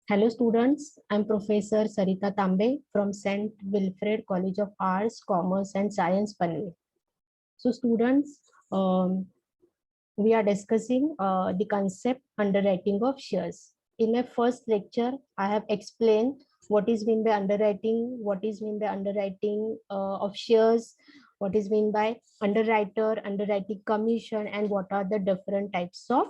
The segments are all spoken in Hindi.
Hello students, I'm Professor Sarita Tambe from St. Wilfred College of Arts, Commerce and Science, Panvel. So students, we are discussing the concept underwriting of shares. In my first lecture, I have explained what is meant by underwriting, what is meant by underwriting of shares, what is meant by underwriter, underwriting commission, and what are the different types of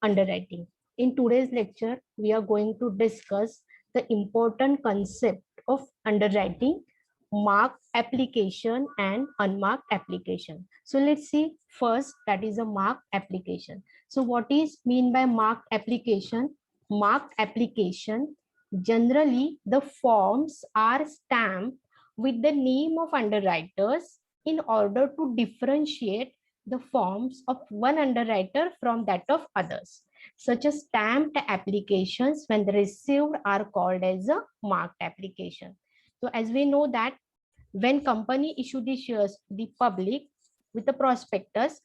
underwriting. In today's lecture, we are going to discuss the important concept of underwriting, marked application and unmarked application. So let's see first, that is a marked application. So what is mean by marked application? Marked application, generally the forms are stamped with the name of underwriters in order to differentiate the forms of one underwriter from that of others. Such as stamped applications, when received, are called as a marked application. So as we know that when company issue the shares to the public with the prospectus,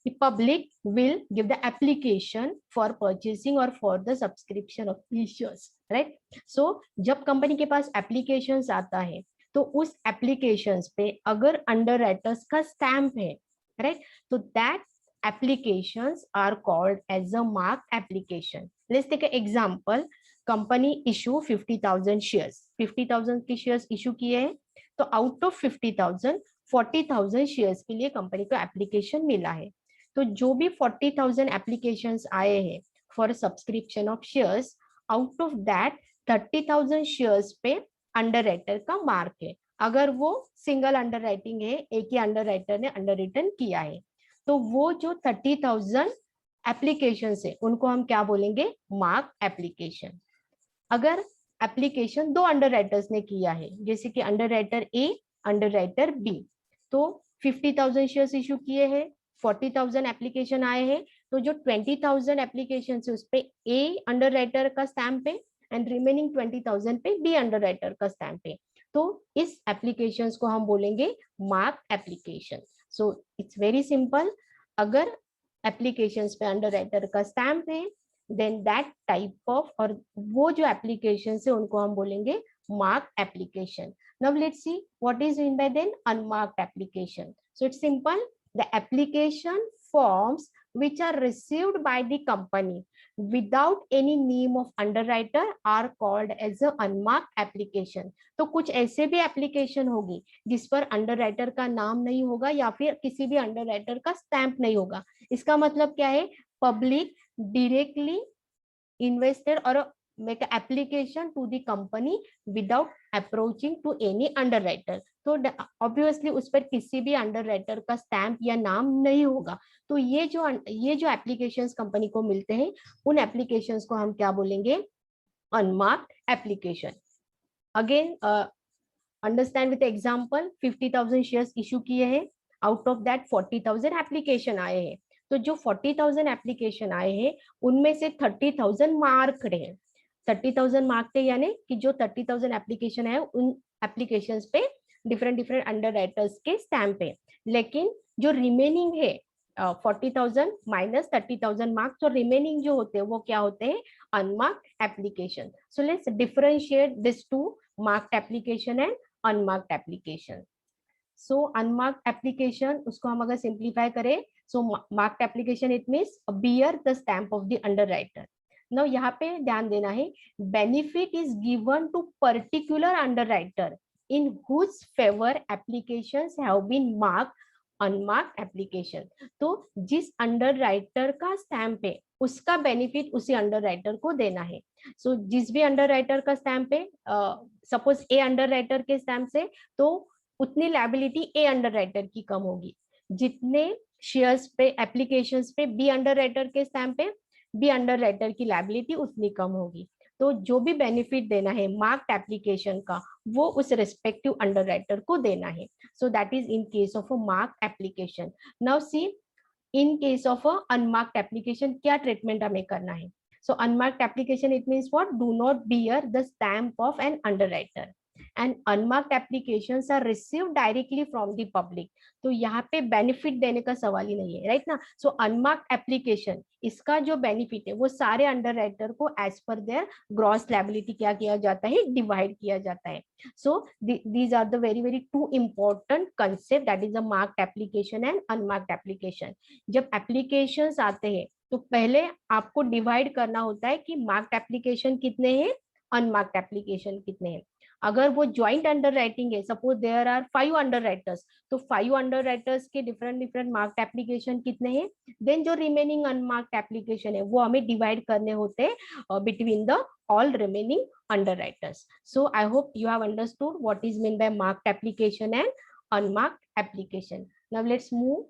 the public will give the application for purchasing or for the subscription of these shares, right? So जब कंपनी के पास applications आता है तो उस applications पे अगर underwriters का stamp है, right? So that applications are called as a marked application. Let's take an example. Company issue 50,000 shares. 50,000 की shares issue किए हैं, तो आउट ऑफ 50,000 40,000 शेयर्स के लिए कंपनी को एप्लीकेशन मिला है. तो जो भी 40,000 एप्लीकेशंस आए हैं for subscription of shares, out of that 30,000 shares पे अंडरराइटर का मार्क है. अगर वो सिंगल अंडर राइटिंग है, एक ही अंडर राइटर ने अंडर रिटन किया है, तो वो जो 30,000 एप्लीकेशन है उनको हम क्या बोलेंगे? Mark application. अगर एप्लीकेशन दो अंडर राइटर्स ने किया है, जैसे कि अंडर राइटर ए, अंडर राइटर बी, तो 50,000 शेयर्स इशू किए हैं, 40,000 एप्लीकेशन आए हैं, तो जो 20,000 एप्लीकेशन है उस पे ए अंडर राइटर का स्टैंप है एंड रिमेनिंग 20,000 पे बी अंडर राइटर का स्टैंप है. तो इस एप्लीकेशन को हम बोलेंगे mark application. So it's very simple. अगर एप्लीकेशन पे अंडर राइटर का स्टैंप है, देन दैट टाइप ऑफ, और वो जो एप्लीकेशन है उनको हम बोलेंगे mark application. Now let's see what is mean by then unmarked application. So it's simple. The application forms which are received by the company without any name of underwriter are called as a unmarked application. तो कुछ ऐसे भी एप्लीकेशन होगी जिस पर अंडरराइटर का नाम नहीं होगा या फिर किसी भी अंडरराइटर का स्टैंप नहीं होगा. इसका मतलब क्या है? Public directly invested or make an application to the company without approaching to any underwriter. तो ऑब्वियसली उस पर किसी भी अंडरराइटर का स्टैंप या नाम नहीं होगा. तो ये जो एप्लीकेशंस कंपनी को मिलते हैं, उन एप्लीकेशंस को हम क्या बोलेंगे? Unmarked application. Again understand with example. 50,000 shares issue किए हैं, आउट ऑफ दैट 40,000 एप्लीकेशन आए हैं. तो जो 40,000 एप्लीकेशन आए हैं उनमें से 30,000 मार्क्ड है. 30,000 मार्क्ड है यानी कि जो 30,000 एप्लीकेशन है उन एप्लीकेशन पे डिफरेंट अंडरराइटर्स के स्टैंप है. लेकिन जो रिमेनिंग है 40,000 माइनस 30,000 मार्क्स, और रिमेनिंग जो होते हैं वो क्या होते हैं? Unmarked application. So let's differentiate this to marked application and unmarked application. So unmarked application, उसको हम अगर सिंप्लीफाई करें, so marked application it means bear the stamp of the underwriter. Now यहाँ पे ध्यान देना है, benefit is given to particular underwriter in whose favour applications have been marked unmarked application. तो जिस अंडरराइटर का स्टैंप है उसका बेनिफिट उसी अंडरराइटर को देना है. सो जिस भी अंडरराइटर का स्टैंप है, सपोज ए अंडरराइटर के स्टैंप से, तो उतनी लायबिलिटी ए अंडरराइटर की कम होगी. जितने शेयर्स पे एप्लीकेशंस पे बी अंडरराइटर के स्टैंप पे, बी अंडरराइटर की लायबिलिटी उतनी कम होगी. तो जो भी बेनिफिट देना है मार्क्ड एप्लीकेशन का, वो उस रिस्पेक्टिव अंडरराइटर को देना है. So that is in case of a marked application. Now see in case of a unmarked application क्या ट्रीटमेंट हमें करना है. So unmarked application it means what? Do not bear the stamp of an underwriter. And unmarked applications are received directly from the public. तो यहाँ पे बेनिफिट देने का सवाल ही नहीं है, राइट ना। सो अनमार्क्ड एप्लीकेशन, इसका जो बेनिफिट है वो सारे अंडर राइटर को as per their gross liability क्या किया जाता है, डिवाइड किया जाता है। So these are the very very two important concept, that is a marked application and unmarked application. जब एप्लीकेशंस आते हैं तो पहले आपको डिवाइड करना होता है कि मार्क्ड एप्लीकेशन कितने हैं, अनमार्क्ड एप्लीकेशन कितने हैं। अगर वो ज्वाइंट अंडर राइटिंग है, suppose there are 5 underwriters, तो 5 अंडर राइटर्स के डिफरेंट डिफरेंट मार्क्ड एप्लीकेशन कितने हैं, देन जो रिमेनिंग अनमार्क्ड एप्लीकेशन है वो हमें डिवाइड करने होते हैं between the all remaining underwriters. So I hope you have understood what is meant by marked application and unmarked application. Now let's move.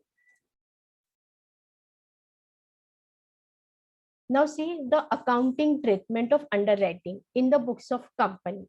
Now see the accounting treatment of underwriting in the books of company.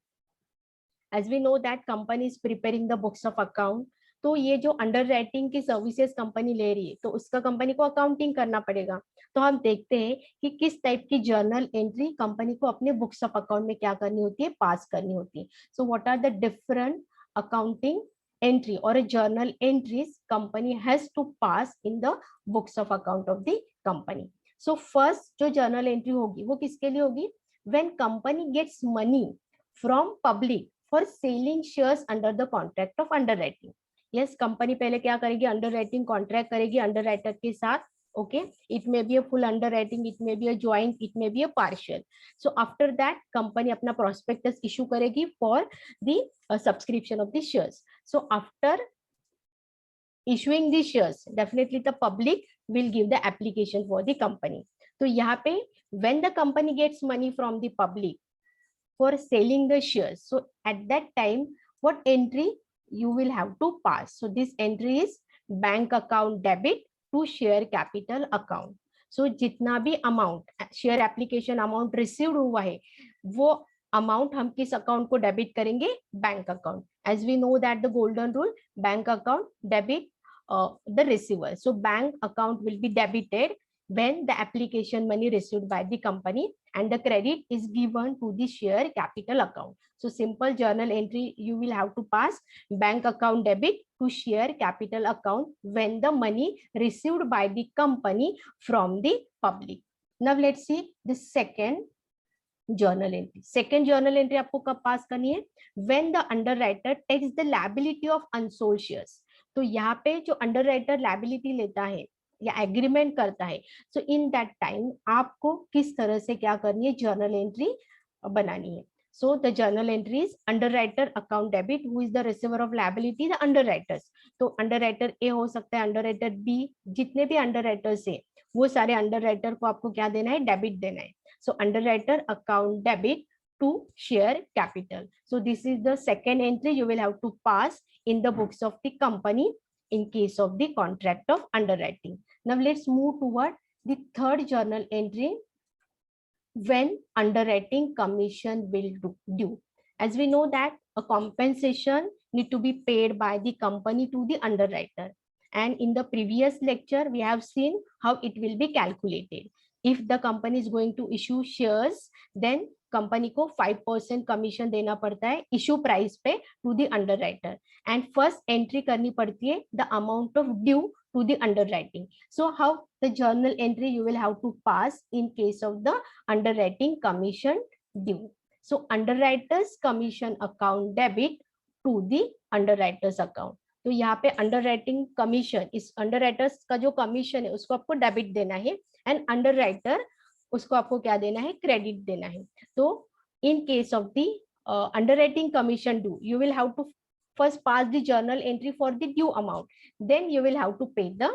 As we know that company is preparing the books of account, तो ये जो अंडर राइटिंग की सर्विसेज कंपनी ले रही है तो उसका कंपनी को अकाउंटिंग करना पड़ेगा। तो हम देखते हैं कि किस टाइप की जर्नल एंट्री कंपनी को अपने बुक्स ऑफ अकाउंट में क्या करनी होती है, पास करनी होती है। So what are the different accounting entry और journal entries company has to pass in the books of account of the company. So first जो जर्नल एंट्री होगी वो किसके लिए होगी, when company gets money from public for selling shares under the contract of underwriting. Yes, company पहले क्या करेगी, अंडरराइटिंग कॉन्ट्रैक्ट करेगी अंडरराइटर के साथ। Okay, it may be a full underwriting, it may be a joint, it may be a partial. So after that company अपना प्रोस्पेक्टस इशू करेगी for the subscription of the shares. So after issuing the shares, definitely the public will give the application for the company. तो यहाँ पे when the company gets money from the public for selling the shares, so at that time what entry you will have to pass? So this entry is bank account debit to share capital account. So जितना भी amount share application amount received हुआ है वो अमाउंट हम किस अकाउंट को डेबिट करेंगे, bank account. As we know that the golden rule, bank account debit the receiver. So bank account will be debited when the application money received by the company and the credit is given to the share capital account. So simple journal entry you will have to pass, bank account debit to share capital account when the money received by the company from the public. Now let's see the second journal entry. Second journal entry आपको कब पास करनी है, when the underwriter takes the liability of unsold shares. तो यहाँ पे जो अंडरराइटर लायबिलिटी लेता है या एग्रीमेंट करता है, सो इन दैट टाइम आपको किस तरह से क्या करनी है, जर्नल एंट्री बनानी है। So the journal entry is underwriter account debit, who is the receiver of liability, the underwriters. तो underwriter A हो सकता है, underwriter B, जितने भी underwriters है वो सारे underwriter को आपको क्या देना है, डेबिट देना है। So underwriter account debit to share capital. So this is the second entry you will have to pass in the books of the company in case of the contract of underwriting. Now let's move toward the third journal entry, when underwriting commission will due. As we know that a compensation need to be paid by the company to the underwriter, and in the previous lecture we have seen how it will be calculated. If the company is going to issue shares, then company को 5% कमीशन देना पड़ता है इशू प्राइस पे to the underwriter, and first entry करनी पड़ती है the amount of due to the underwriting. So how the journal entry you will have to pass in case of the underwriting commission due. So underwriters commission account debit to the underwriters account. तो यहाँ पे अंडरराइटिंग कमीशन, इस अंडरराइटर्स का जो कमीशन है उसको आपको डेबिट देना है, एंड अंडरराइटर उसको आपको क्या देना है, क्रेडिट देना है। तो इन case of the underwriting commission due you will have to first pass the journal entry for the due amount, then you will have to pay the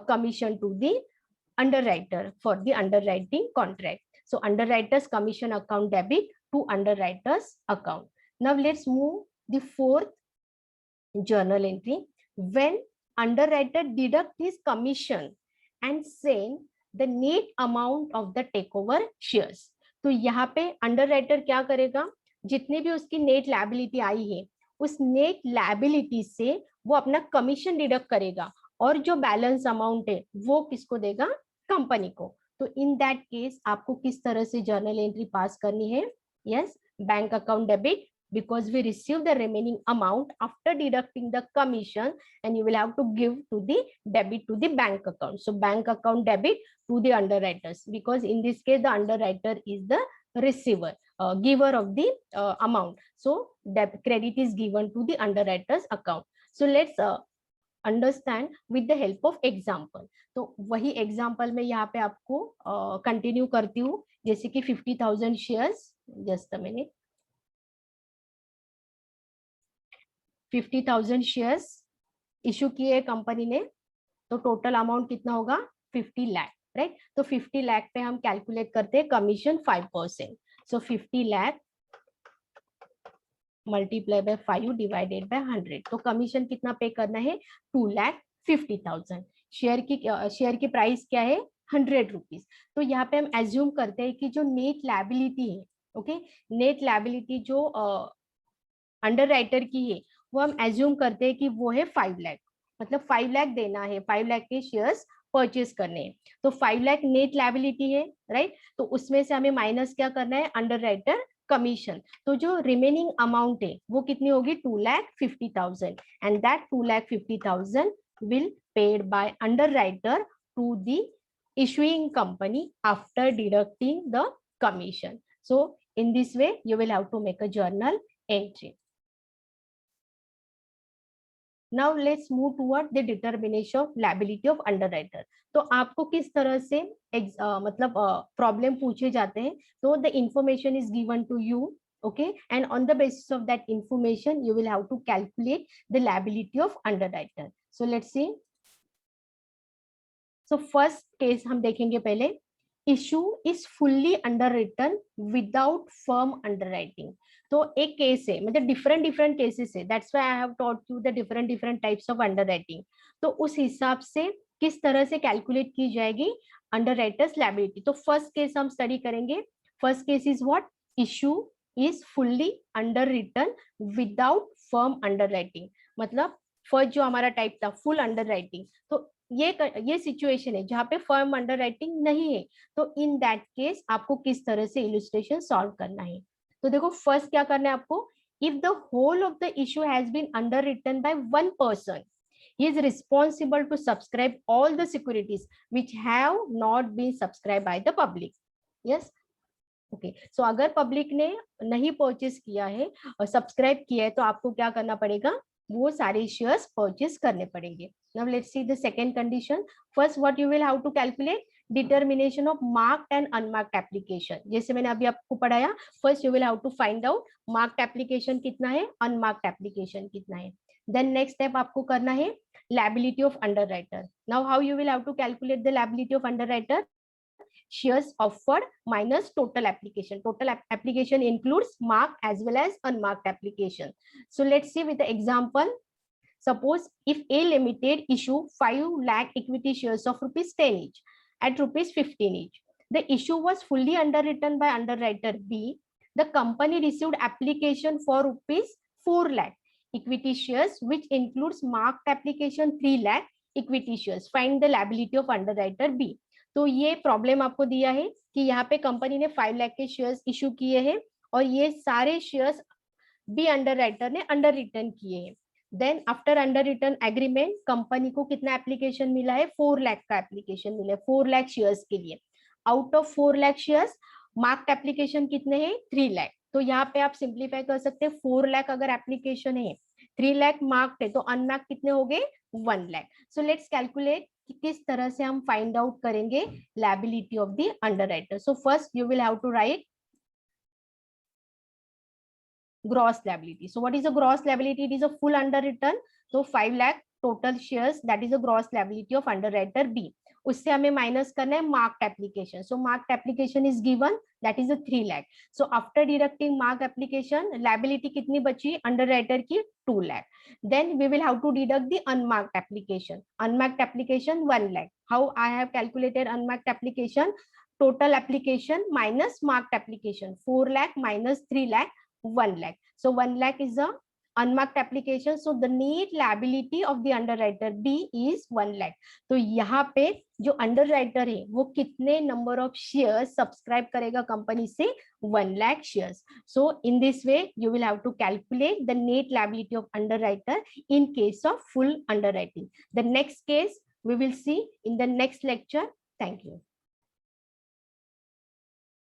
commission to the underwriter for the underwriting contract. So underwriters commission account debit to underwriters account. Now let's move the fourth journal entry, when underwriter deduct his commission and send the net amount of the takeover shares. तो यहाँ पे अंडरराइटर क्या करेगा, जितनी भी उसकी नेट लायबिलिटी आई है उस नेट लायबिलिटी से वो अपना कमीशन डिडक्ट करेगा, और जो बैलेंस अमाउंट है वो किसको देगा, कंपनी को। तो इन दैट केस आपको किस तरह से जर्नल एंट्री पास करनी है, yes, bank account debit because we receive the remaining amount after deducting the commission, and you will have to give to the debit to the bank account. So bank account debit to the underwriters, because in this case the underwriter is the receiver, giver of the amount. So credit is given to the underwriter's account. So let's understand with the help of example. तो वही एग्जाम्पल में यहाँ पे आपको कंटिन्यू करती हूँ. जैसे कि 50,000 shares, just a minute, 50,000 shares issue किए कंपनी ने, तो टोटल अमाउंट कितना होगा 50 लाख, राइट. तो 50 लाख पे हम कैलकुलेट करते हैं commission 5%. So 50 lakh multiply by 5 divided by 100. तो कमीशन कितना पे करना है 2,50,000. शेयर की प्राइस क्या है 100 रुपीज. तो यहाँ पे हम एज्यूम करते हैं कि जो नेट लायबिलिटी है, ओके, नेट लायबिलिटी जो अंडरराइटर की है, वो हम एज्यूम करते हैं कि वो है 5 लाख. मतलब 5 लाख देना है, 5 लाख के शेयर्स परचेज करने हैं. तो 5 लाख नेट लायबिलिटी है, राइट. तो उसमें से हमें माइनस क्या करना है अंडरराइटर कमीशन. तो जो रिमेनिंग अमाउंट है वो कितनी होगी 2,50,000, and that 2,50,000 will paid by underwriter to the issuing company after deducting the commission. So in this way you will have to make a journal entry. Now let's move toward the determination of liability of underwriter. तो आपको किस तरह से मतलब प्रॉब्लम पूछे जाते हैं. तो the information is given to you, okay, and on the basis of that information you will have to calculate the liability of underwriter. So let's see. So first case हम देखेंगे पहले. Issue is fully underwritten without firm underwriting. तो एक केस है, मतलब डिफरेंट केसेस है. That's why I have taught you the different types of underwriting. तो उस हिसाब से किस तरह से कैलकुलेट की जाएगी अंडरराइटर्स लायबिलिटी. तो फर्स्ट केस हम स्टडी करेंगे. First case is what, issue is fully underwritten without firm underwriting. मतलब फर्स्ट जो हमारा टाइप था फुल अंडरराइटिंग, तो ये सिचुएशन है जहाँ पे फर्म अंडरराइटिंग नहीं है. तो इन दैट केस आपको किस तरह से इलस्ट्रेशन सॉल्व करना है. तो देखो फर्स्ट क्या करना है आपको. If the whole of the issue has been underwritten by one person, he is responsible to subscribe all the securities which have not been subscribed by the public. Yes, okay. So अगर पब्लिक ने नहीं परचेज किया है और सब्सक्राइब किया है, तो आपको क्या करना पड़ेगा, वो सारे शेयर्स परचेज करने पड़ेंगे. Now let's see the second condition. First, what you will have to calculate, determination of marked and unmarked application. जैसे मैंने अभी आपको पढ़ाया, first you will have to find out marked application कितना है, unmarked application कितना है. Then next step आपको करना है liability of underwriter. Now how you will have to calculate the liability of underwriter? Shares offered minus total application. Total application includes marked as well as unmarked application. So let's see with the example. Suppose if A Limited issue 5 lakh equity shares of ₹10 each at ₹15 each. The issue was fully underwritten by underwriter B. The company received application for ₹4 lakh equity shares, which includes marked application 3 lakh equity shares. Find the liability of underwriter B. तो ये प्रॉब्लम आपको दिया है कि यहाँ पे कंपनी ने 5 लाख के शेयर्स इशू किए हैं और ये सारे शेयर्स बी अंडरराइटर ने अंडर रिटर्न किए हैं. Then after underwriting agreement company को कितना एप्लीकेशन मिला है, 4 लाख का एप्लीकेशन मिला है 4 लाख शेयर्स के लिए. Out of 4 lakh shares marked application कितने हैं, 3 लाख. तो यहाँ पे आप सिंप्लीफाई कर सकते हैं. 4 लाख अगर एप्लीकेशन है, 3 लाख मार्क्ड है, तो अनमार्क्ड कितने हो गए 1 लाख. सो लेट्स कैलकुलेट कि किस तरह से हम फाइंड आउट करेंगे liability of the underwriter. So first you will have to write gross liability. So what is the gross liability? It is a full underwritten. So 5 lakh total shares, that is the gross liability of underwriter B. उससे हमें माइनस करना है marked application. So marked application is given, that is 3 lakh. So after deducting marked application liability कितनी बची अंडरराइटर की 2 lakh. Then we will have to deduct the unmarked application. Unmarked application 1 lakh. How I have calculated unmarked application, total application minus marked application, 4 lakh minus 3 lakh 1 lakh. So 1 lakh is the unmarked application, so the net liability of the underwriter B is 1 lakh. तो यहाँ पे जो अंडरराइटर है वो कितने नंबर ऑफ शेयर्स सब्सक्राइब करेगा कंपनी से? 1 lakh shares. So in this way you will have to calculate the net liability of underwriter in case of full underwriting. The next case we will see in the next lecture. Thank you.